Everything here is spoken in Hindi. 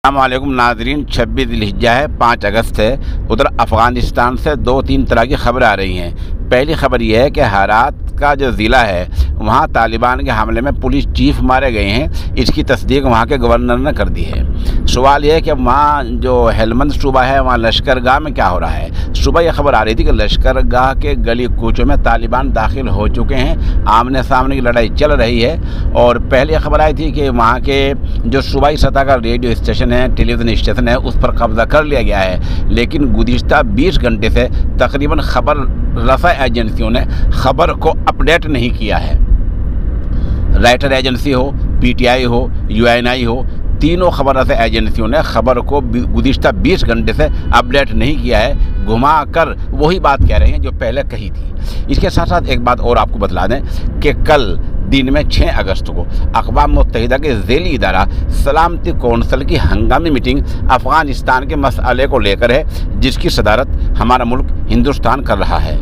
अस्सलामुअलैकुम नाज़रीन, 26 ज़िलहिज्जा है, 5 अगस्त है। उधर अफ़गानिस्तान से 2-3 तरह की खबरें आ रही हैं। पहली खबर यह है कि हेरात का जो ज़िला है वहाँ तालिबान के हमले में पुलिस चीफ मारे गए हैं। इसकी तस्दीक वहाँ के गवर्नर ने कर दी है। सवाल यह है कि वहाँ जो हेलमंद सूबा है वहाँ लश्करगाह में क्या हो रहा है। सुबह यह खबर आ रही थी कि लश्करगाह के गली कूचों में तालिबान दाखिल हो चुके हैं, आमने सामने की लड़ाई चल रही है। और पहले यह खबर आई थी कि वहाँ के जो सूबाई सतह का रेडियो स्टेशन है, टेलीविज़न स्टेशन है, उस पर कब्जा कर लिया गया है। लेकिन गुज़िश्ता 20 घंटे से तकरीबन खबर रसा एजेंसियों ने खबर को अपडेट नहीं किया है। राइटर एजेंसी हो, PTI हो, UNI हो, तीनों खबर रसा एजेंसियों ने खबर को गुज़िश्ता 20 घंटे से अपडेट नहीं किया है। घुमा कर वही बात कह रहे हैं जो पहले कही थी। इसके साथ साथ एक बात और आपको बतला दें कि कल दिन में 6 अगस्त को अक़वाम मुत्तहिदा के ज़ेली इदारा सलामती कौंसिल की हंगामी मीटिंग अफ़गानिस्तान के मसले को लेकर है, जिसकी सदारत हमारा मुल्क हिंदुस्तान कर रहा है।